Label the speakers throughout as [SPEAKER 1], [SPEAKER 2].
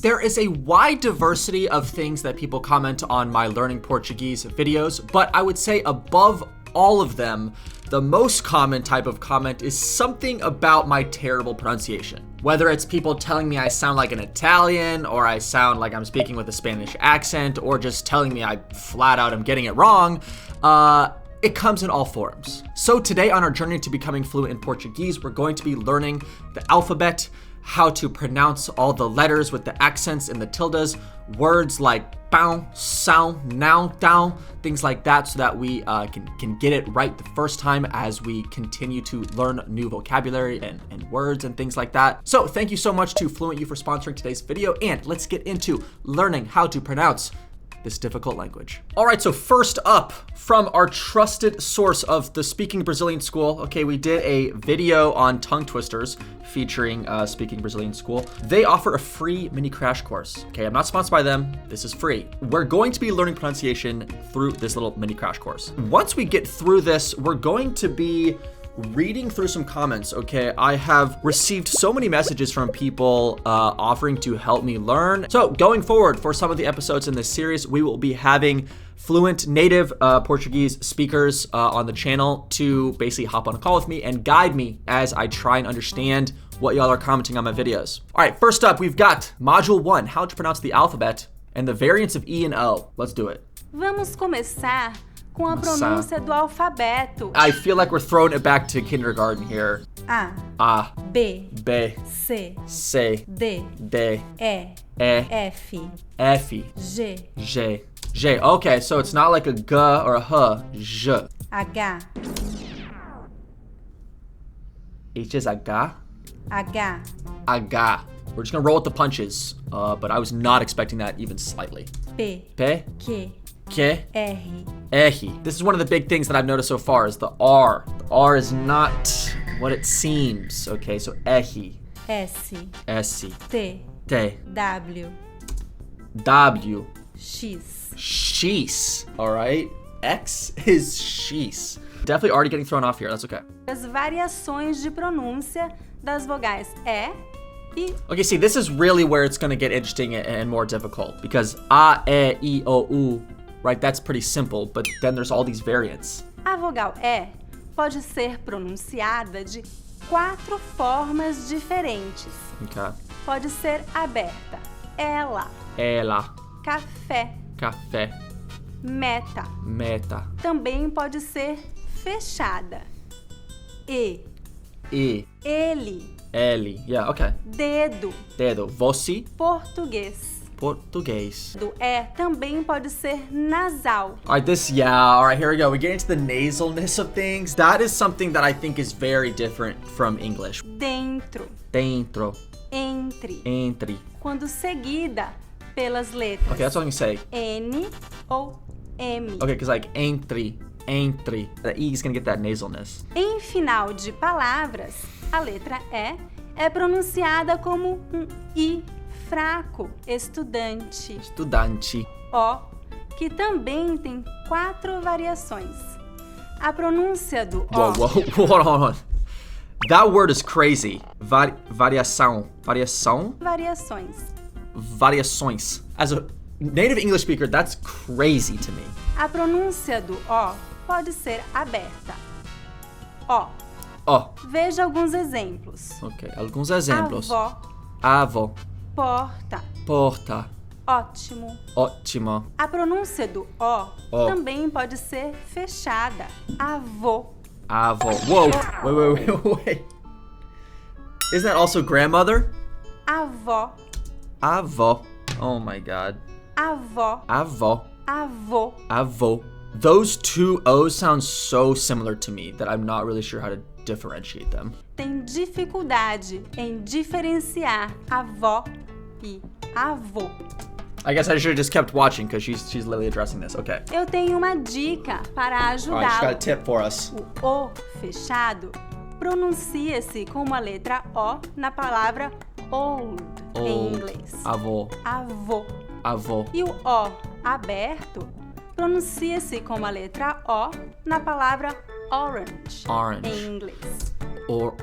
[SPEAKER 1] There is a wide diversity of things that people comment on my Learning Portuguese videos, but I would say above all of them, the most common type of comment is something about my terrible pronunciation. Whether it's people telling me I sound like an Italian, or I sound like I'm speaking with a Spanish accent, or just telling me I flat out am getting it wrong, it comes in all forms. So today on our journey to becoming fluent in Portuguese, we're going to be learning the alphabet, how to pronounce all the letters with the accents and the tildes, words like bow, sound, now, down, things like that, so that we can get it right the first time as we continue to learn new vocabulary and words and things like that. So thank you so much to FluentU for sponsoring today's video, and let's get into learning how to pronounce this difficult language. All right, so first up, from our trusted source of the Speaking Brazilian School, okay, we did a video on tongue twisters featuring Speaking Brazilian School. They offer a free mini crash course. Okay, I'm not sponsored by them. This is free. We're going to be learning pronunciation through this little mini crash course. Once we get through this, we're going to be reading through some comments, okay? I have received so many messages from people offering to help me learn. So going forward, for some of the episodes in this series, we will be having fluent native Portuguese speakers on the channel to basically hop on a call with me and guide me as I try and understand what y'all are commenting on my videos. All right, first up, we've got Module 1, how to pronounce the alphabet and the variants of E and O. Let's do it.
[SPEAKER 2] Vamos começar com a pronúncia do alfabeto.
[SPEAKER 1] I feel like we're throwing it back to kindergarten here.
[SPEAKER 2] A, B, C, D,
[SPEAKER 1] E,
[SPEAKER 2] F,
[SPEAKER 1] G. Okay, so it's not like a G or a H. J.
[SPEAKER 2] H,
[SPEAKER 1] H is a G.
[SPEAKER 2] H,
[SPEAKER 1] We're just gonna roll with the punches, but I was not expecting that even slightly.
[SPEAKER 2] P,
[SPEAKER 1] P,
[SPEAKER 2] Q,
[SPEAKER 1] Q,
[SPEAKER 2] R.
[SPEAKER 1] This is one of the big things that I've noticed so far is the R. The R is not what it seems. Okay, so ehi,
[SPEAKER 2] S, T,
[SPEAKER 1] T,
[SPEAKER 2] W,
[SPEAKER 1] W,
[SPEAKER 2] X.
[SPEAKER 1] X. All right, X is X. Definitely already getting thrown off here. That's okay.
[SPEAKER 2] As variações de pronúncia das vogais E e
[SPEAKER 1] Okay, see, this is really where it's gonna get interesting and more difficult because A, E, I, O, U, right? That's pretty simple, but then there's all these variants.
[SPEAKER 2] a vogal E pode ser pronunciada de 4 formas diferentes.
[SPEAKER 1] Okay.
[SPEAKER 2] Pode ser aberta, ela, café, meta. Também pode ser fechada, ele,
[SPEAKER 1] Yeah, okay.
[SPEAKER 2] dedo,
[SPEAKER 1] Você,
[SPEAKER 2] português. Do E também pode ser nasal.
[SPEAKER 1] All right, here we go. We get into the nasalness of things. That is something that I think is very different from English.
[SPEAKER 2] Dentro, entre. Quando seguida pelas letras
[SPEAKER 1] Okay, that's what I'm gonna say.
[SPEAKER 2] N ou M.
[SPEAKER 1] Okay, because like entre. The E is gonna get that nasalness.
[SPEAKER 2] Em final de palavras, a letra E é pronunciada como um I fraco, estudante. O, que também tem 4 variações. A pronúncia do O.
[SPEAKER 1] Whoa, hold on. That word is crazy. Variações. As a native English speaker, that's crazy to me.
[SPEAKER 2] A pronúncia do O pode ser aberta. O. Veja alguns exemplos.
[SPEAKER 1] Ok, alguns exemplos.
[SPEAKER 2] Avó.
[SPEAKER 1] Porta.
[SPEAKER 2] Ótimo. A pronúncia do O também pode ser fechada. Avô.
[SPEAKER 1] Whoa. Wait. Isn't that also grandmother?
[SPEAKER 2] Avó.
[SPEAKER 1] Oh my God.
[SPEAKER 2] Avó.
[SPEAKER 1] Those two O's sound so similar to me that I'm not really sure how to differentiate them.
[SPEAKER 2] Tem dificuldade em diferenciar avó e avô.
[SPEAKER 1] I guess I should have just kept watching because she's literally addressing this. Okay.
[SPEAKER 2] Eu tenho uma dica para
[SPEAKER 1] All right, she's got a
[SPEAKER 2] ajudá-lo.
[SPEAKER 1] tip for us.
[SPEAKER 2] O O fechado pronuncia-se com a letra O na palavra old em inglês.
[SPEAKER 1] Avô.
[SPEAKER 2] E o O aberto pronuncia-se com a letra O na palavra orange em inglês.
[SPEAKER 1] Or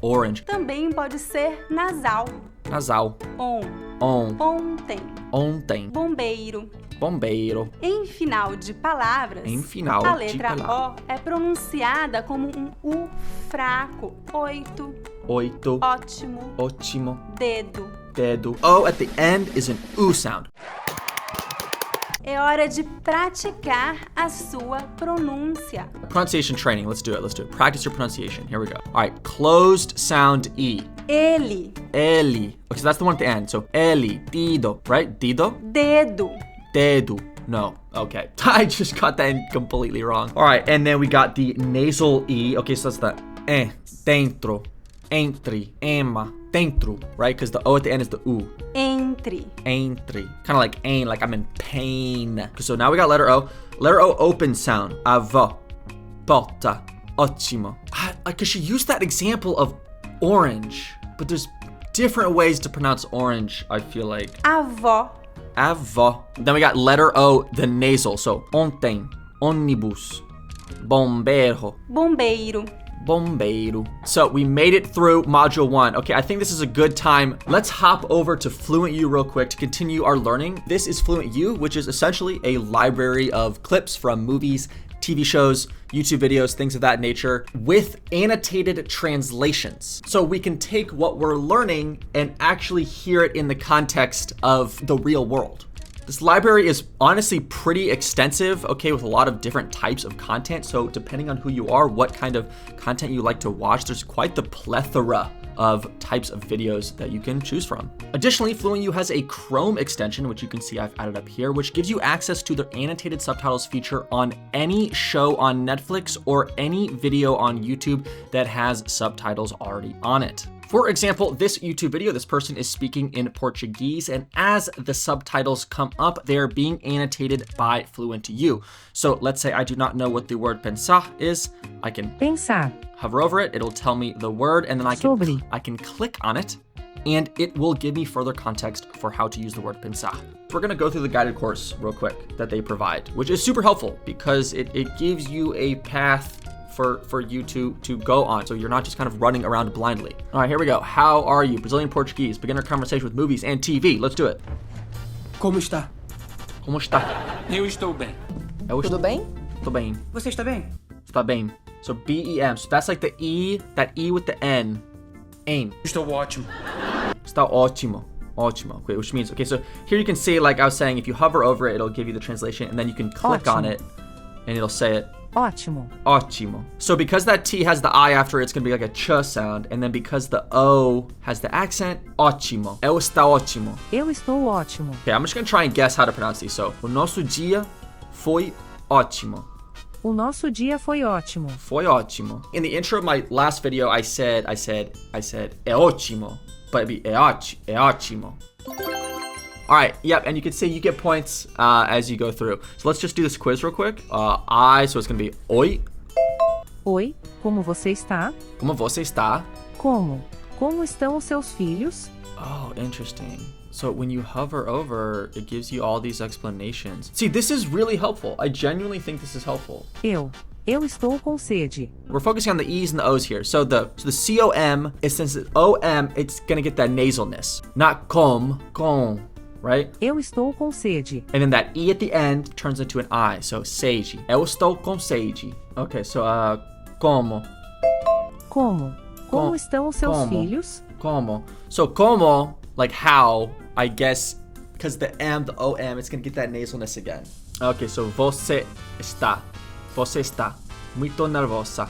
[SPEAKER 1] orange.
[SPEAKER 2] Também pode ser nasal.
[SPEAKER 1] Nasal.
[SPEAKER 2] On. Ontem.
[SPEAKER 1] Ontem.
[SPEAKER 2] Bombeiro.
[SPEAKER 1] Bombeiro.
[SPEAKER 2] Em final de palavras, a letra O é pronunciada como um U fraco. 8. Ótimo.
[SPEAKER 1] Ótimo.
[SPEAKER 2] Dedo.
[SPEAKER 1] Dedo. O at the end is an U sound.
[SPEAKER 2] É hora de praticar a sua pronúncia.
[SPEAKER 1] Pronunciation training. Let's do it. Practice your pronunciation. Here we go. All right. Closed sound E.
[SPEAKER 2] Ele.
[SPEAKER 1] Okay, so that's the one at the end. So, ele. Dido. Right? Dido?
[SPEAKER 2] Dedo.
[SPEAKER 1] Dedo. No. Okay. I just got that completely wrong. All right. And then we got the nasal E. Okay, so that's the dentro. Entry. Ema. Dentro. Right? Because the O at the end is the U.
[SPEAKER 2] Entre.
[SPEAKER 1] Kind of like ain, like I'm in pain. So now we got letter O. Letter O open sound. Avó. Porta. Ótimo. Because she used that example of orange, but there's different ways to pronounce orange, I feel like.
[SPEAKER 2] Avó.
[SPEAKER 1] Avó. Then we got letter O, the nasal. So ontem. Ônibus. Bombeiro.
[SPEAKER 2] Bombeiro.
[SPEAKER 1] Bombeiro. So we made it through module 1. Okay, I think this is a good time. Let's hop over to FluentU real quick to continue our learning. This is FluentU, which is essentially a library of clips from movies, TV shows, YouTube videos, things of that nature, with annotated translations. So we can take what we're learning and actually hear it in the context of the real world. This library is honestly pretty extensive, okay, with a lot of different types of content. So depending on who you are, what kind of content you like to watch, there's quite the plethora of types of videos that you can choose from. Additionally, FluentU has a Chrome extension, which you can see I've added up here, which gives you access to their annotated subtitles feature on any show on Netflix or any video on YouTube that has subtitles already on it. For example, this YouTube video, this person is speaking in Portuguese, and as the subtitles come up, they're being annotated by FluentU. So let's say I do not know what the word pensar is. I can hover over it, it'll tell me the word, and then I can click on it, and it will give me further context for how to use the word pensar. We're gonna go through the guided course real quick that they provide, which is super helpful because it gives you a path for you to go on, so you're not just kind of running around blindly. All right, here we go. How are you? Brazilian Portuguese, beginner conversation with movies and TV. Let's do it.
[SPEAKER 3] Como está?
[SPEAKER 1] Como está?
[SPEAKER 3] Eu estou bem.
[SPEAKER 4] Tudo bem?
[SPEAKER 1] Tô bem.
[SPEAKER 3] Você está bem?
[SPEAKER 1] Está bem. So B-E-M. So that's like the E, that E with the N. Aim.
[SPEAKER 3] Estou ótimo.
[SPEAKER 1] Está ótimo. Ótimo. Okay, which means, okay, so here you can see, like I was saying, if you hover over it, it'll give you the translation, and then you can click on it, and it'll say it.
[SPEAKER 4] Ótimo.
[SPEAKER 1] Ótimo. So because that T has the I after it, it's gonna be like a ch sound, and then because the O has the accent, ótimo. Eu está ótimo.
[SPEAKER 4] Eu estou ótimo.
[SPEAKER 1] Okay, I'm just gonna try and guess how to pronounce these. So, o nosso dia foi ótimo.
[SPEAKER 4] O nosso dia foi ótimo.
[SPEAKER 1] Foi ótimo. In the intro of my last video, I said, é ótimo, but it'd be é ótimo. All right, yep, and you can see you get points as you go through. So let's just do this quiz real quick. So it's gonna be oi.
[SPEAKER 4] Oi, como você está?
[SPEAKER 1] Como você está?
[SPEAKER 4] Como? Como estão os seus filhos?
[SPEAKER 1] Oh, interesting. So when you hover over, it gives you all these explanations. See, this is really helpful. I genuinely think this is helpful.
[SPEAKER 4] Eu estou com sede.
[SPEAKER 1] We're focusing on the E's and the O's here. So the C-O-M, since it's O-M, it's gonna get that nasalness. Not com. Right?
[SPEAKER 4] Eu estou com sede.
[SPEAKER 1] And then that E at the end turns into an I. So sede. Eu estou com sede. Okay, so como?
[SPEAKER 4] Como? Como estão os seus filhos?
[SPEAKER 1] Como? So como, like how, I guess, because the M, the O-M, it's gonna get that nasalness again. Okay, so você está muito nervosa.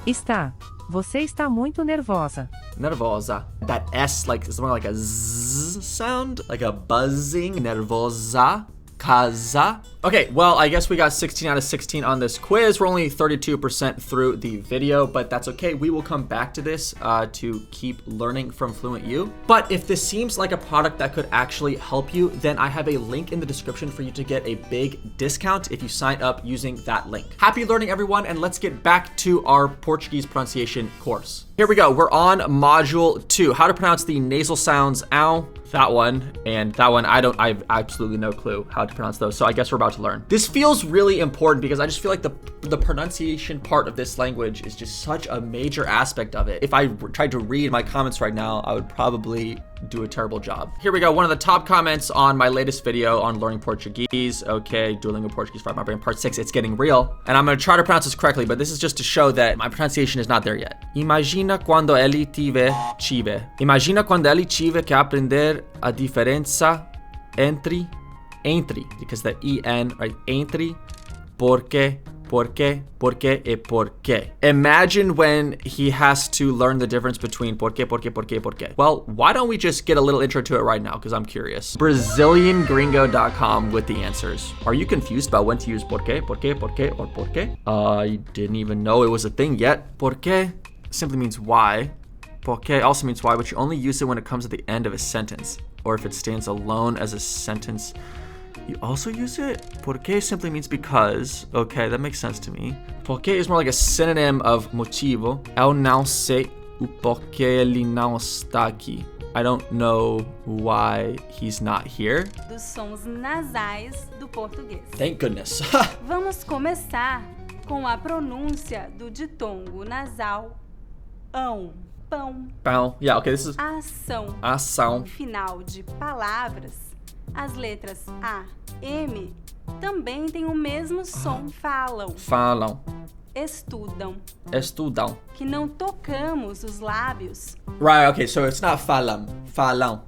[SPEAKER 4] Está. Você está muito nervosa.
[SPEAKER 1] Nervosa. That S, like, is more like a Z sound, like a buzzing. Nervosa. Casa. Okay, well, I guess we got 16 out of 16 on this quiz. We're only 32% through the video, but that's okay. We will come back to this to keep learning from FluentU. But if this seems like a product that could actually help you, then I have a link in the description for you to get a big discount if you sign up using that link. Happy learning, everyone, and let's get back to our Portuguese pronunciation course. Here we go. We're on module 2, how to pronounce the nasal sounds ow, that one, and that one, I have absolutely no clue how to pronounce those, so I guess we're about to learn. This feels really important because I just feel like the pronunciation part of this language is just such a major aspect of it. If I tried to read my comments right now, I would probably do a terrible job. Here we go, one of the top comments on my latest video on learning Portuguese. Okay, Duolingo Portuguese Fried My Brain Part 6, it's getting real. And I'm gonna try to pronounce this correctly, but this is just to show that my pronunciation is not there yet. Imagina quando ele tive. Imagina quando ele tive que aprender a diferença entre, because the en, right, entre, porque, e porque. Imagine when he has to learn the difference between porque. Well, why don't we just get a little intro to it right now, because I'm curious. BrazilianGringo.com with the answers. Are you confused about when to use porque, or porque? I didn't even know it was a thing yet. Porque simply means why. Porque also means why, but you only use it when it comes at the end of a sentence, or if it stands alone as a sentence. You also use it? Porque simply means because. Okay, that makes sense to me. Porque is more like a synonym of motivo. Eu não sei o porquê ele não está aqui. I don't know why he's not here.
[SPEAKER 2] Dos sons nasais do português.
[SPEAKER 1] Thank goodness.
[SPEAKER 2] Vamos começar com a pronúncia do ditongo nasal ão. Pão.
[SPEAKER 1] Pão. Yeah, okay, this is
[SPEAKER 2] ação.
[SPEAKER 1] Ação.
[SPEAKER 2] No final de palavras, as letras A, M também têm o mesmo som. Falam.
[SPEAKER 1] Falam.
[SPEAKER 2] Estudam.
[SPEAKER 1] Estudam.
[SPEAKER 2] Que não tocamos os lábios.
[SPEAKER 1] Right, okay, so it's not falam. Falam.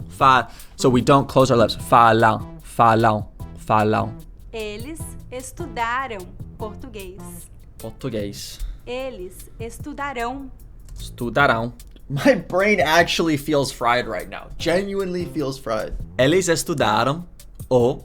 [SPEAKER 1] So we don't close our lips. Falam. Falam. Falam.
[SPEAKER 2] Eles estudaram português.
[SPEAKER 1] Português.
[SPEAKER 2] Eles estudarão.
[SPEAKER 1] Estudarão. My brain actually feels fried right now. Genuinely feels fried. Eles estudaram ou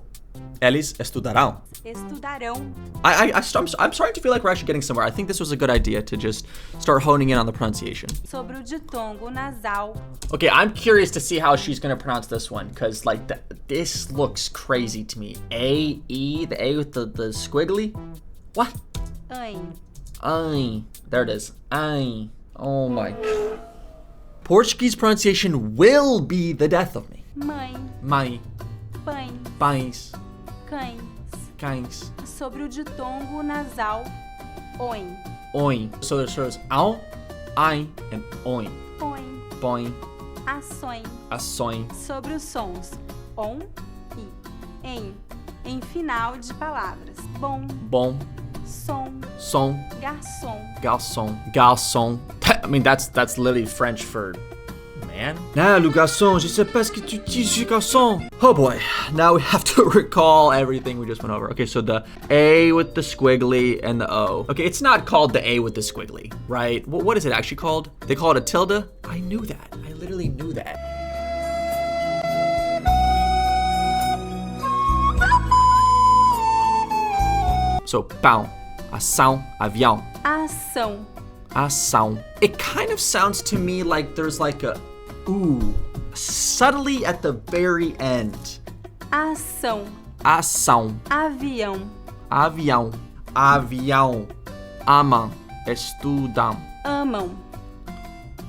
[SPEAKER 1] eles estudarão.
[SPEAKER 2] Estudarão.
[SPEAKER 1] I'm starting to feel like we're actually getting somewhere. I think this was a good idea to just start honing in on the pronunciation.
[SPEAKER 2] Sobre o ditongo nasal.
[SPEAKER 1] Okay, I'm curious to see how she's gonna pronounce this one, because like this looks crazy to me. A, E, the A with the squiggly. What?
[SPEAKER 2] Ai.
[SPEAKER 1] Ai. There it is. Ai. Oh my God. Portuguese pronunciation will be the death of me.
[SPEAKER 2] Mãe.
[SPEAKER 1] Mãe.
[SPEAKER 2] Pães.
[SPEAKER 1] Pães.
[SPEAKER 2] Cães.
[SPEAKER 1] Cães.
[SPEAKER 2] Sobre o ditongo nasal oin.
[SPEAKER 1] Oin. So there's ao, ai, and oin.
[SPEAKER 2] Põe.
[SPEAKER 1] Põe.
[SPEAKER 2] Ações.
[SPEAKER 1] Ações.
[SPEAKER 2] Sobre os sons on e em final de palavras. Bom.
[SPEAKER 1] Bom.
[SPEAKER 2] Som.
[SPEAKER 1] Som.
[SPEAKER 2] Garçom.
[SPEAKER 1] Garçom. Garçom. I mean, that's literally French for man. Ah, le garçon, je sais pas ce que tu dis, garçon. Oh boy, now we have to recall everything we just went over. Okay, so the A with the squiggly and the O. Okay, it's not called the A with the squiggly, right? What is it actually called? They call it a tilde? I knew that. I literally knew that. So, pão, ação, avião.
[SPEAKER 2] Ação.
[SPEAKER 1] Ação. It kind of sounds to me like there's like a ooh subtly at the very end.
[SPEAKER 2] Ação.
[SPEAKER 1] Ação.
[SPEAKER 2] Avião.
[SPEAKER 1] Avião. Avião. Amam. Estudam.
[SPEAKER 2] Amam.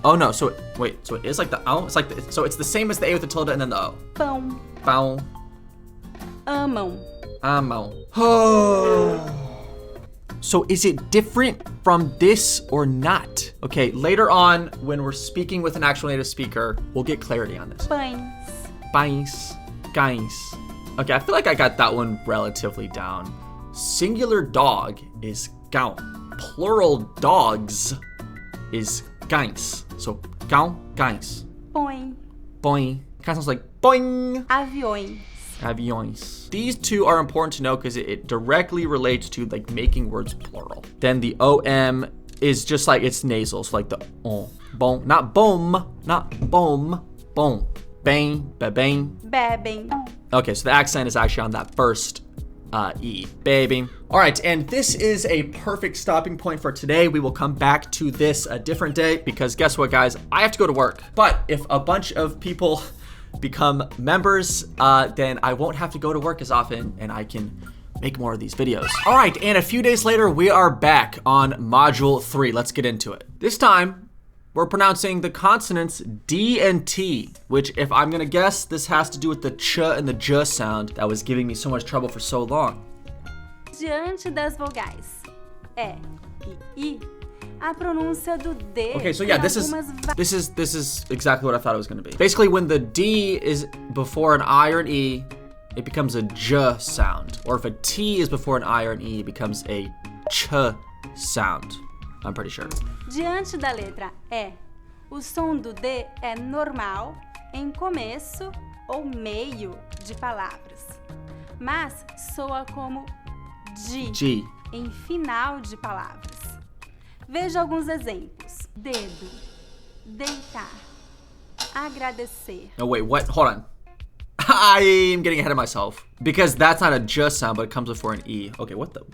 [SPEAKER 1] Oh no, so wait, so it is like the O? It's like so it's the same as the A with the tilde and then the O.
[SPEAKER 2] Pão.
[SPEAKER 1] Pão.
[SPEAKER 2] Amam.
[SPEAKER 1] Amam. Oh. So is it different from this or not? Okay, later on, when we're speaking with an actual native speaker, we'll get clarity on this.
[SPEAKER 2] Pães.
[SPEAKER 1] Pães. Cães. Okay, I feel like I got that one relatively down. Singular dog is cão. Plural dogs is cães. So, cão, cães.
[SPEAKER 2] Põe.
[SPEAKER 1] Põe. Kind of sounds like boing.
[SPEAKER 2] Aviões.
[SPEAKER 1] Aviões. These two are important to know because it directly relates to like making words plural. Then the OM is just like it's nasal, so like the on. Bom, not bom, not bom, bom. Bem, bebem.
[SPEAKER 2] Bebem.
[SPEAKER 1] Okay, so the accent is actually on that first E. Baby. All right, and this is a perfect stopping point for today. We will come back to this a different day because guess what, guys? I have to go to work. But if a bunch of people become members, then I won't have to go to work as often and I can make more of these videos. All right, and a few days later, we are back on module 3. Let's get into it. This time, we're pronouncing the consonants D and T, which if I'm gonna guess, this has to do with the ch and the j sound that was giving me so much trouble for so long.
[SPEAKER 2] Diante das vogais E e I, a pronúncia do D.
[SPEAKER 1] Okay, so yeah, this is exactly what I thought it was gonna be. Basically, when the D is before an I or an E, it becomes a j sound. Or if a T is before an I or an E, it becomes a ch sound. I'm pretty sure.
[SPEAKER 2] Diante da letra E, o som do D é normal em começo ou meio de palavras, mas soa como G em final de palavras. Veja alguns exemplos. Dedo, deitar, agradecer.
[SPEAKER 1] No, wait, what? Hold on. I'm getting ahead of myself. Because that's not a j sound, but it comes before an E. Okay, what the?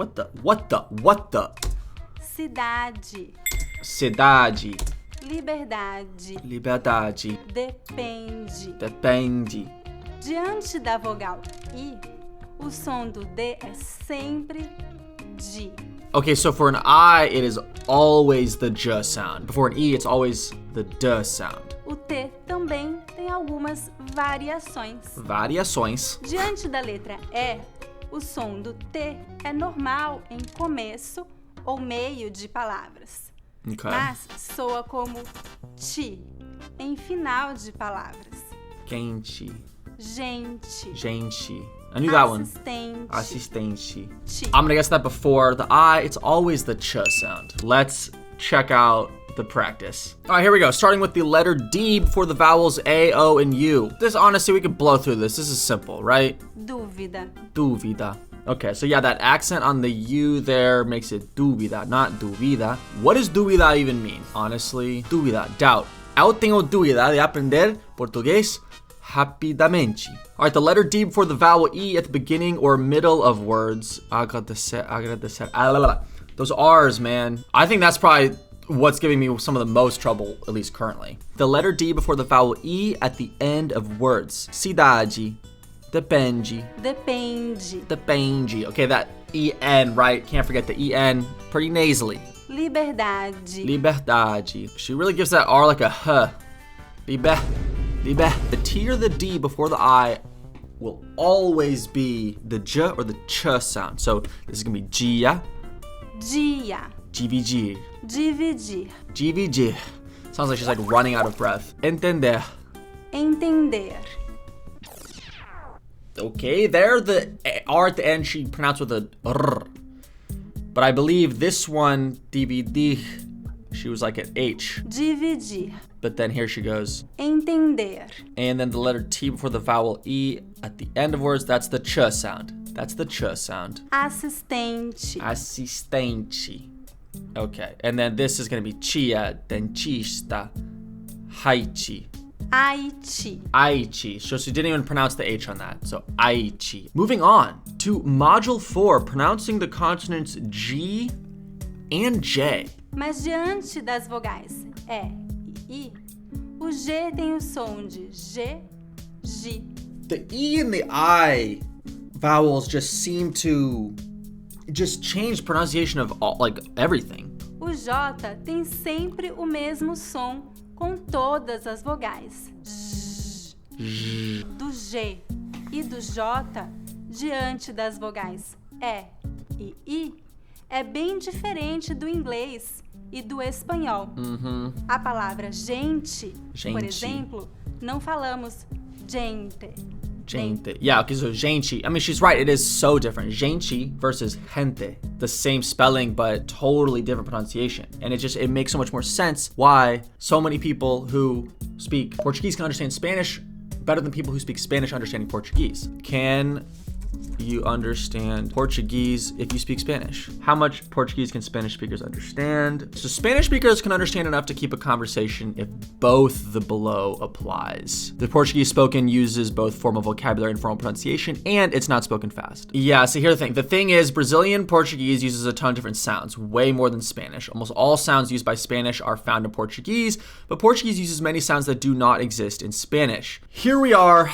[SPEAKER 2] Cidade.
[SPEAKER 1] Cidade.
[SPEAKER 2] Liberdade.
[SPEAKER 1] Liberdade.
[SPEAKER 2] Depende.
[SPEAKER 1] Depende.
[SPEAKER 2] Diante da vogal I, o som do D é sempre G.
[SPEAKER 1] Okay, so for an I, it is always the j sound. Before an E, it's always the d sound.
[SPEAKER 2] O T também tem algumas variações.
[SPEAKER 1] Variações.
[SPEAKER 2] Diante da letra E, o som do T é normal em começo ou meio de palavras,
[SPEAKER 1] Okay.
[SPEAKER 2] mas soa como ti em final de palavras.
[SPEAKER 1] Quente.
[SPEAKER 2] Gente.
[SPEAKER 1] Gente. I knew that one.
[SPEAKER 2] Assistente.
[SPEAKER 1] Assistente.
[SPEAKER 2] Ti.
[SPEAKER 1] I'm gonna guess that before the I, it's always the ch sound. Let's check out the practice. All right, here we go. Starting with the letter D before the vowels A, O, and U. This, honestly, we could blow through this. This is simple, right?
[SPEAKER 2] Dúvida.
[SPEAKER 1] Dúvida. Okay, so yeah, that accent on the U there makes it dúvida, not duvida. What does dúvida even mean? Honestly, dúvida, doubt. Eu tenho dúvida de aprender português rapidamente. All right, the letter D before the vowel E at the beginning or middle of words. Agradecer. Those R's, man. I think that's probably what's giving me some of the most trouble, at least currently. The letter D before the vowel E at the end of words. Cidade. Depende.
[SPEAKER 2] Depende.
[SPEAKER 1] Depende. Okay, that E-N, right? Can't forget the E-N. Pretty nasally.
[SPEAKER 2] Liberdade.
[SPEAKER 1] Liberdade. She really gives that R like a H. The T or the D before the I will always be the J or the Ch sound. So this is gonna be Gia.
[SPEAKER 2] Dia.
[SPEAKER 1] GVG.
[SPEAKER 2] Dividir.
[SPEAKER 1] GVG. Sounds like she's like running out of breath. Entender.
[SPEAKER 2] Entender.
[SPEAKER 1] Okay, there the R at the end she pronounced with a R. But I believe this one, DVD, she was like an H.
[SPEAKER 2] Dividir.
[SPEAKER 1] But then here she goes.
[SPEAKER 2] Entender.
[SPEAKER 1] And then the letter T before the vowel E at the end of words, that's the ch sound. That's the ch sound.
[SPEAKER 2] Assistente.
[SPEAKER 1] Assistente. Okay, and then this is gonna be chia, dentista, Haichi.
[SPEAKER 2] Aichi.
[SPEAKER 1] Aichi. So she didn't even pronounce the H on that. So Aichi. Moving on to Module 4, pronouncing the consonants G and J.
[SPEAKER 2] Mas diante das vogais E e I, o G tem o som de G, G.
[SPEAKER 1] The E and the I vowels just seem to just change pronunciation of all, like everything.
[SPEAKER 2] O J tem sempre o mesmo som com todas as vogais. Do G e do J diante das vogais E e I é bem diferente do inglês e do espanhol. A palavra gente, por exemplo, não falamos gente.
[SPEAKER 1] Gente. Yeah, okay, so gente. I mean, she's right. It is so different. Gente versus gente. The same spelling, but totally different pronunciation. And it makes so much more sense why so many people who speak Portuguese can understand Spanish better than people who speak Spanish understanding Portuguese. Can you understand Portuguese if you speak Spanish? How much Portuguese can Spanish speakers understand? So Spanish speakers can understand enough to keep a conversation if both the below applies. The Portuguese spoken uses both formal vocabulary and formal pronunciation, and it's not spoken fast. Yeah, so here's the thing. The thing is, Brazilian Portuguese uses a ton of different sounds, way more than Spanish. Almost all sounds used by Spanish are found in Portuguese, but Portuguese uses many sounds that do not exist in Spanish. Here we are.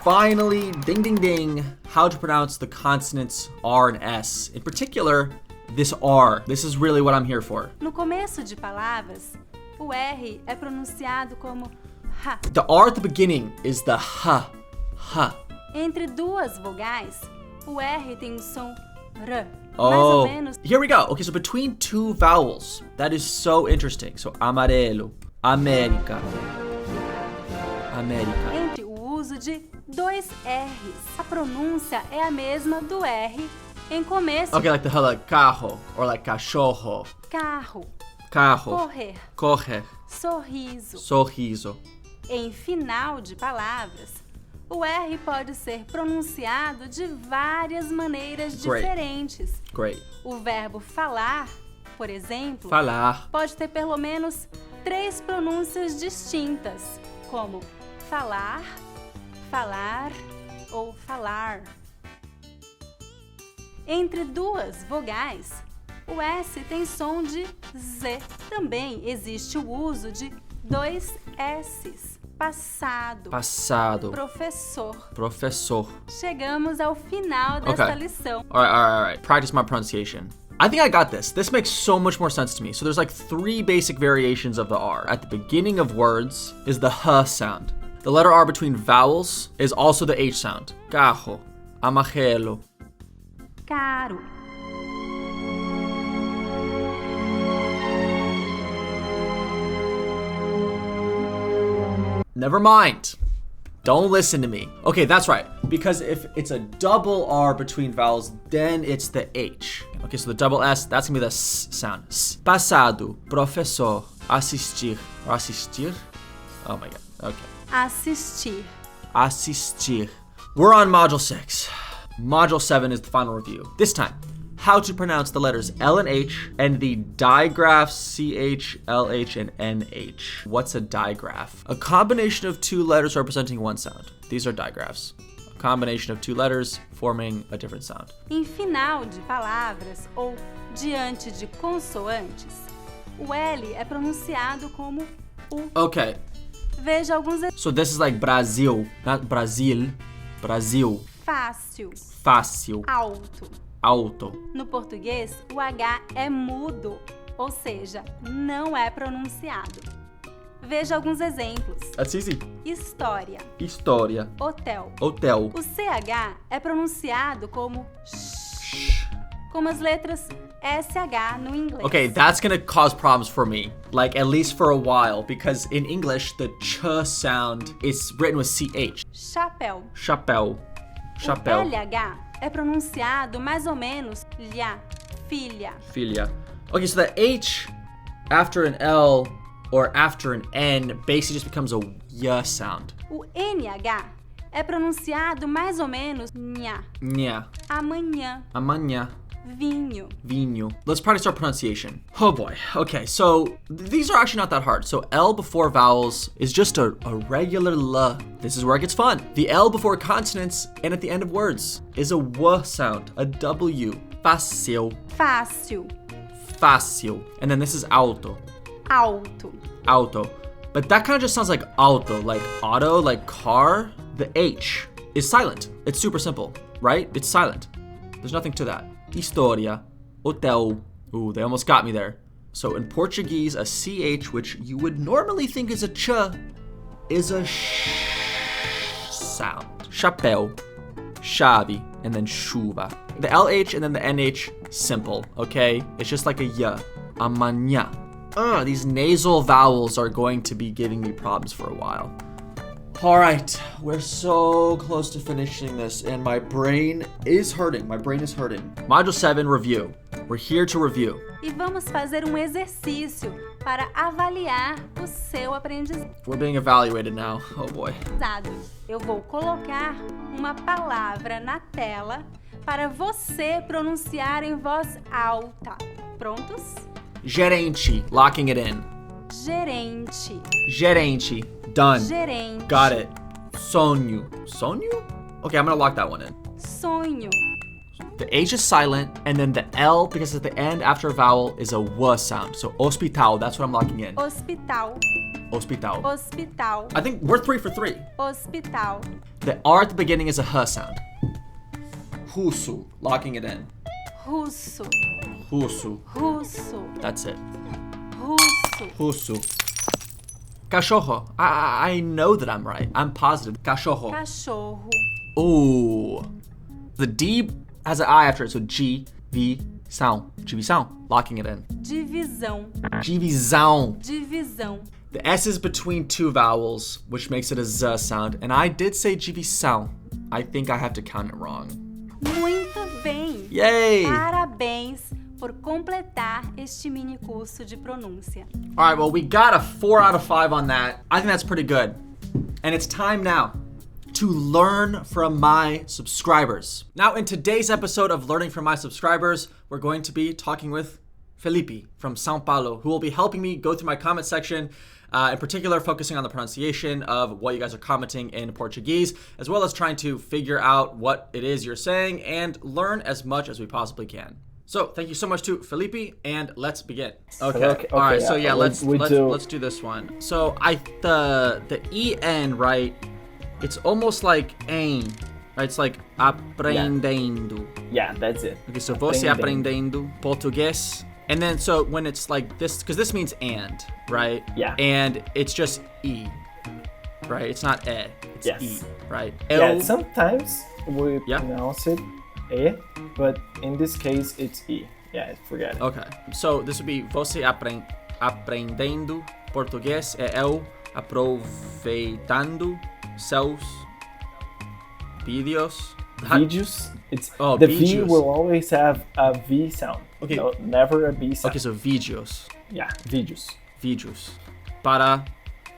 [SPEAKER 1] Finally, ding, ding, ding, how to pronounce the consonants R and S. In particular, this R. This is really what I'm here for.
[SPEAKER 2] No começo de palavras, o R é pronunciado como ha.
[SPEAKER 1] The R at the beginning is the ha. Ha.
[SPEAKER 2] Entre duas vogais, o R tem o som R.
[SPEAKER 1] Oh,
[SPEAKER 2] Mais ou menos.
[SPEAKER 1] here we go. Okay, so between two vowels, that is so interesting. So amarelo, América, América.
[SPEAKER 2] Entre o uso de dois R's. A pronúncia é a mesma do R em começo.
[SPEAKER 1] Okay, like the like carro or like cachorro.
[SPEAKER 2] Carro,
[SPEAKER 1] Carro,
[SPEAKER 2] correr,
[SPEAKER 1] correr,
[SPEAKER 2] sorriso.
[SPEAKER 1] sorriso.
[SPEAKER 2] Em final de palavras, o R pode ser pronunciado de várias maneiras
[SPEAKER 1] Great.
[SPEAKER 2] diferentes.
[SPEAKER 1] Great.
[SPEAKER 2] O verbo falar, por exemplo,
[SPEAKER 1] Falar.
[SPEAKER 2] pode ter pelo menos 3 pronúncias distintas, como falar, falar ou falar. Entre duas vogais, o S tem som de Z. Também existe o uso de dois S's. Passado.
[SPEAKER 1] Passado.
[SPEAKER 2] Professor.
[SPEAKER 1] Professor.
[SPEAKER 2] Chegamos ao final desta lição.
[SPEAKER 1] All right. Practice my pronunciation. I think I got this. This makes so much more sense to me. So there's like 3 basic variations of the R. At the beginning of words is the H sound. The letter R between vowels is also the H sound. Carro, amarelo.
[SPEAKER 2] Caro.
[SPEAKER 1] Never mind. Don't listen to me. Okay, that's right. Because if it's a double R between vowels, then it's the H. Okay, so the double S, that's gonna be the S sound. S. Passado, professor, assistir. Or assistir? Oh my god. Okay.
[SPEAKER 2] Assistir.
[SPEAKER 1] Assistir. We're on Module 6. Module 7 is the final review. This time, how to pronounce the letters L and H and the digraphs CH, LH, and NH. What's a digraph? A combination of 2 letters representing one sound. These are digraphs. A combination of 2 letters forming a different sound.
[SPEAKER 2] Em final de palavras ou diante de consoantes, o L é pronunciado como U.
[SPEAKER 1] Okay,
[SPEAKER 2] Veja alguns
[SPEAKER 1] so this is like Brasil, not Brasil. Brasil.
[SPEAKER 2] fácil,
[SPEAKER 1] Fácil.
[SPEAKER 2] alto.
[SPEAKER 1] Alto.
[SPEAKER 2] No português, o H é mudo, ou seja, não é pronunciado. Veja alguns exemplos.
[SPEAKER 1] That's easy.
[SPEAKER 2] História,
[SPEAKER 1] História.
[SPEAKER 2] hotel.
[SPEAKER 1] Hotel.
[SPEAKER 2] O CH é pronunciado como sh, como as letras SH no inglês.
[SPEAKER 1] Okay, that's gonna cause problems for me, like at least for a while, because in English, the ch sound is written with CH.
[SPEAKER 2] Chapéu.
[SPEAKER 1] Chapéu.
[SPEAKER 2] O
[SPEAKER 1] Chapéu.
[SPEAKER 2] LH é pronunciado mais ou menos lha, filha.
[SPEAKER 1] Filha. Okay, so the H after an L or after an N basically just becomes a y sound.
[SPEAKER 2] O NH é pronunciado mais ou menos nha.
[SPEAKER 1] Nha.
[SPEAKER 2] Amanhã,
[SPEAKER 1] Amanhã.
[SPEAKER 2] vinho.
[SPEAKER 1] Vinho. Let's practice our pronunciation. Oh boy. Okay, so these are actually not that hard. So L before vowels is just a regular L. This is where it gets fun. The L before consonants and at the end of words is a W sound, a W. Fácil.
[SPEAKER 2] Fácil,
[SPEAKER 1] Fácil. And then this is alto.
[SPEAKER 2] alto.
[SPEAKER 1] Auto. But that kind of just sounds like auto, like auto, like car. The H is silent. It's super simple, right? It's silent. There's nothing to that. Historia, hotel. Ooh, they almost got me there. So in Portuguese, a CH, which you would normally think is a ch, is a sh sound. Chapéu, chave, and then chuva. The LH and then the NH, simple, okay? It's just like a y. Amanhã. These nasal vowels are going to be giving me problems for a while. All right, we're so close to finishing this and my brain is hurting. Module 7, review. We're here to review.
[SPEAKER 2] E vamos fazer um exercício para avaliar o seu aprendizado.
[SPEAKER 1] We're being evaluated now. Oh boy.
[SPEAKER 2] Eu vou colocar uma palavra na tela para você pronunciar em voz alta. Prontos?
[SPEAKER 1] Gerente, locking it in.
[SPEAKER 2] Gerente.
[SPEAKER 1] Gerente, done.
[SPEAKER 2] Gerente.
[SPEAKER 1] Got it. Sonho. Sonho? Okay, I'm gonna lock that one in.
[SPEAKER 2] Sonho.
[SPEAKER 1] The H is silent, and then the L, because at the end after a vowel, is a W sound. So hospital, that's what I'm locking in.
[SPEAKER 2] Hospital.
[SPEAKER 1] Hospital.
[SPEAKER 2] Hospital.
[SPEAKER 1] I think we're 3 for 3.
[SPEAKER 2] Hospital.
[SPEAKER 1] The R at the beginning is a H sound. Russo, locking it in.
[SPEAKER 2] Russo.
[SPEAKER 1] Russo.
[SPEAKER 2] Russo.
[SPEAKER 1] That's it.
[SPEAKER 2] Russo.
[SPEAKER 1] Russo. Cachorro. I know that I'm right. I'm positive. Cachorro.
[SPEAKER 2] Cachorro.
[SPEAKER 1] Ooh. The D has an I after it, so Divisão. Divisão. Locking it in.
[SPEAKER 2] Divisão.
[SPEAKER 1] Divisão.
[SPEAKER 2] Divisão.
[SPEAKER 1] The S is between two vowels, which makes it a Z sound. And I did say divisão. I think I have to count it wrong.
[SPEAKER 2] Muito bem.
[SPEAKER 1] Yay!
[SPEAKER 2] Parabéns por completar este mini curso de pronúncia.
[SPEAKER 1] All right, well, we got a 4 out of 5 on that. I think that's pretty good. And it's time now to learn from my subscribers. Now, in today's episode of Learning from My Subscribers, we're going to be talking with Felipe from São Paulo, who will be helping me go through my comment section, in particular focusing on the pronunciation of what you guys are commenting in Portuguese, as well as trying to figure out what it is you're saying and learn as much as we possibly can. So thank you so much to Felipe, and let's begin. Okay. All right. So yeah, let's do this one. So the en, right? It's almost like ain, right? It's like aprendendo.
[SPEAKER 5] Yeah, that's it.
[SPEAKER 1] Okay, so você aprendendo português. And then so when it's like this, because this means and, right?
[SPEAKER 5] Yeah.
[SPEAKER 1] And it's just e, right? It's not e, it's
[SPEAKER 5] yes.
[SPEAKER 1] e, right?
[SPEAKER 5] Yeah, sometimes we pronounce it e, but in this case it's e. Yeah, forget it.
[SPEAKER 1] Okay, so this would be você aprendendo português e eu aproveitando seus vídeos.
[SPEAKER 5] Vídeos. It's the
[SPEAKER 1] vídeos.
[SPEAKER 5] V will always have a V sound.
[SPEAKER 1] Okay.
[SPEAKER 5] No, never a B sound.
[SPEAKER 1] Okay, so vídeos.
[SPEAKER 5] Yeah, vídeos.
[SPEAKER 1] Vídeos. Para.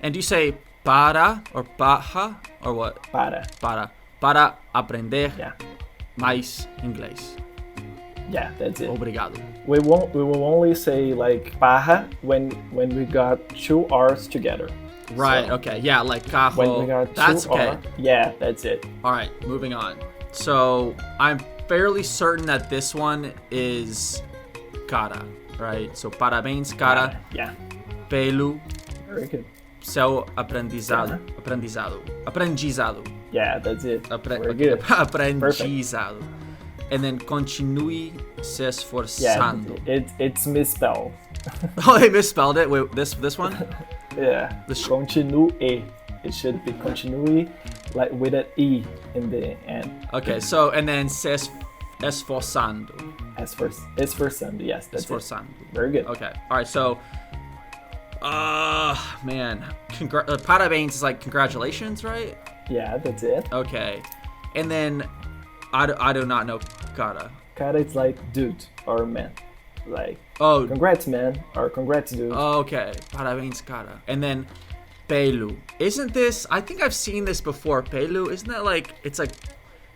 [SPEAKER 1] And do you say para or para or what?
[SPEAKER 5] Para.
[SPEAKER 1] Para aprender
[SPEAKER 5] Yeah.
[SPEAKER 1] mais inglês.
[SPEAKER 5] Yeah, that's it.
[SPEAKER 1] Obrigado.
[SPEAKER 5] We will only say like para when we got two R's together.
[SPEAKER 1] Right,
[SPEAKER 5] So,
[SPEAKER 1] okay. Yeah, like carro.
[SPEAKER 5] when we got
[SPEAKER 1] That's
[SPEAKER 5] two
[SPEAKER 1] okay.
[SPEAKER 5] R, yeah, that's it.
[SPEAKER 1] All right, moving on. So I'm fairly certain that this one is cara, right? So parabéns, cara,
[SPEAKER 5] Yeah,
[SPEAKER 1] pelo
[SPEAKER 5] very good.
[SPEAKER 1] seu aprendizado. Aprendizado.
[SPEAKER 5] Yeah, that's it. Very
[SPEAKER 1] Okay,
[SPEAKER 5] good.
[SPEAKER 1] aprendizado. And then continue se
[SPEAKER 5] Yeah,
[SPEAKER 1] esforçando.
[SPEAKER 5] it's misspelled.
[SPEAKER 1] Oh, they misspelled it. Wait, this one?
[SPEAKER 5] Yeah,
[SPEAKER 1] This-
[SPEAKER 5] continue. It should be continue, like with an E in the end.
[SPEAKER 1] Okay, so and then se esforçando.
[SPEAKER 5] Esforçando, yes, that's it.
[SPEAKER 1] Esforçando.
[SPEAKER 5] Very good.
[SPEAKER 1] Okay. All right. So, man, parabéns is like congratulations, right?
[SPEAKER 5] Yeah, that's it.
[SPEAKER 1] Okay. And then I do not know cara.
[SPEAKER 5] Cara, it's like dude or man. Like,
[SPEAKER 1] Oh,
[SPEAKER 5] congrats, man, or congrats, dude.
[SPEAKER 1] okay. Parabéns, cara. And then pelo. Isn't this? I think I've seen this before. Pelo. Isn't that like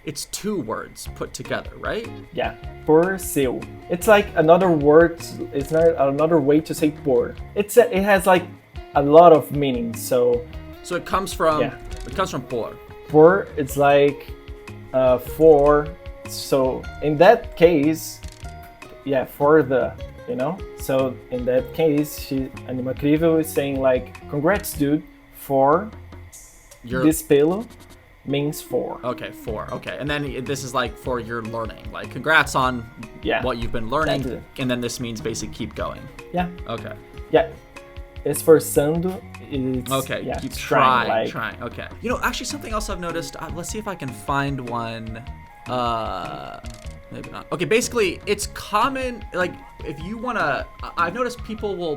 [SPEAKER 1] it's two words put together, right?
[SPEAKER 5] Yeah, por seu. It's like another word. It's not another way to say por. It has like a lot of meanings. So
[SPEAKER 1] So it comes from
[SPEAKER 5] Yeah.
[SPEAKER 1] por.
[SPEAKER 5] por, it's like for. So in that case, yeah, for the, you know. So in that case, Anima Crivel is saying like, congrats, dude, for this pelo means for.
[SPEAKER 1] Okay, for. Okay, and then this is like for your learning. Like, congrats on what you've been learning.
[SPEAKER 5] That's it.
[SPEAKER 1] And then this means basically keep going.
[SPEAKER 5] Yeah,
[SPEAKER 1] Okay.
[SPEAKER 5] yeah. Esforçando is
[SPEAKER 1] Okay.
[SPEAKER 5] yeah,
[SPEAKER 1] Keep
[SPEAKER 5] trying.
[SPEAKER 1] trying. Okay. You know, actually, something else I've noticed. Let's see if I can find one. Maybe not. Okay. Basically, it's common. Like, if you wanna, I've noticed people will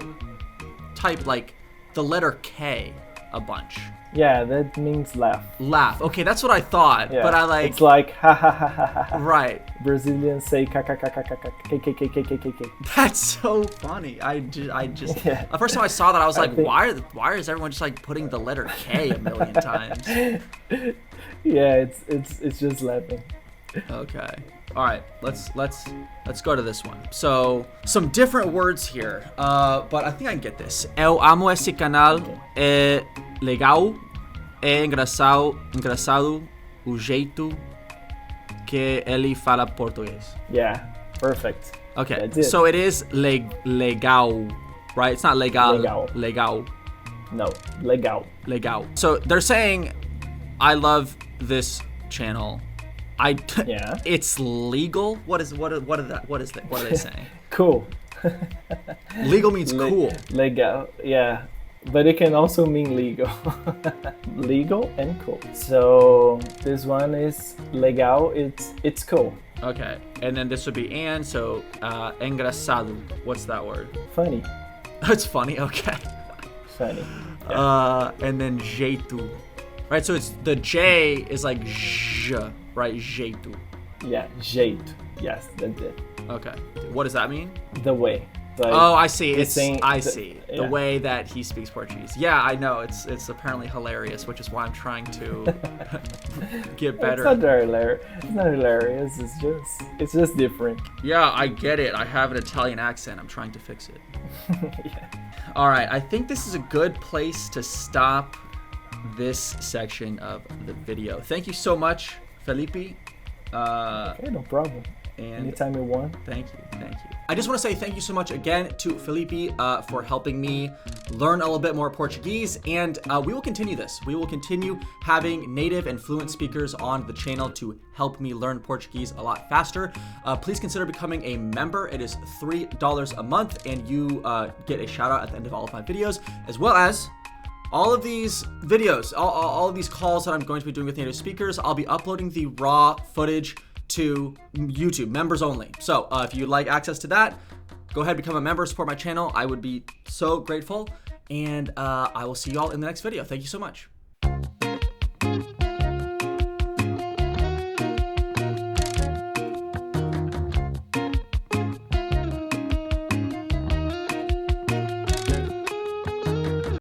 [SPEAKER 1] type like the letter K a bunch.
[SPEAKER 5] Yeah, that means laugh.
[SPEAKER 1] Laugh. Okay, that's what I thought.
[SPEAKER 5] Yeah.
[SPEAKER 1] But I like.
[SPEAKER 5] It's like ha ha ha ha ha ha.
[SPEAKER 1] Right.
[SPEAKER 5] Brazilians say k k k k k k k k k k k k.
[SPEAKER 1] That's so funny. I just
[SPEAKER 5] Yeah.
[SPEAKER 1] the first time I saw that I was like,
[SPEAKER 5] think-
[SPEAKER 1] why is everyone just like putting the letter K a million times?
[SPEAKER 5] Yeah, it's just laughing.
[SPEAKER 1] Okay. All right. Let's go to this one. So some different words here, but I think I can get this. Eu amo esse canal. É legal. É engraçado o jeito que ele fala português.
[SPEAKER 5] Yeah, perfect.
[SPEAKER 1] Okay.
[SPEAKER 5] That's it.
[SPEAKER 1] So it is legal, right? It's not legal. Legal.
[SPEAKER 5] No, legal.
[SPEAKER 1] Legal. So they're saying, I love this channel.
[SPEAKER 5] Yeah.
[SPEAKER 1] It's legal. What is they saying?
[SPEAKER 5] Cool.
[SPEAKER 1] Legal means cool.
[SPEAKER 5] Legal. Yeah. but it can also mean legal. Legal and cool. So this one is legal, it's cool.
[SPEAKER 1] Okay, and then this would be and, so engraçado. What's that word?
[SPEAKER 5] Funny.
[SPEAKER 1] It's funny, okay.
[SPEAKER 5] Funny. Yeah.
[SPEAKER 1] And then jeito. Right, so it's the J is like j, right? Jeito.
[SPEAKER 5] Yeah, jeito. Yes, that's it.
[SPEAKER 1] Okay. What does that mean?
[SPEAKER 5] The way. Like,
[SPEAKER 1] oh, I see. I
[SPEAKER 5] the,
[SPEAKER 1] see.
[SPEAKER 5] Yeah.
[SPEAKER 1] The way that he speaks Portuguese. Yeah, I know. It's apparently hilarious, which is why I'm trying to get better.
[SPEAKER 5] It's not hilarious. It's not hilarious. It's just different.
[SPEAKER 1] Yeah, I get it. I have an Italian accent. I'm trying to fix it.
[SPEAKER 5] Yeah.
[SPEAKER 1] All right. I think this is a good place to stop this section of the video. Thank you so much, Felipe.
[SPEAKER 5] Okay, no problem.
[SPEAKER 1] And
[SPEAKER 5] anytime you want.
[SPEAKER 1] Thank you. I just want to say thank you so much again to Felipe for helping me learn a little bit more Portuguese, and we will continue this. We will continue having native and fluent speakers on the channel to help me learn Portuguese a lot faster. Please consider becoming a member. It is $3 a month, and you get a shout out at the end of all of my videos, as well as all of these videos, all of these calls that I'm going to be doing with native speakers. I'll be uploading the raw footage to YouTube, members only. So if you'd like access to that, go ahead, become a member, support my channel. I would be so grateful. And I will see you all in the next video. Thank you so much.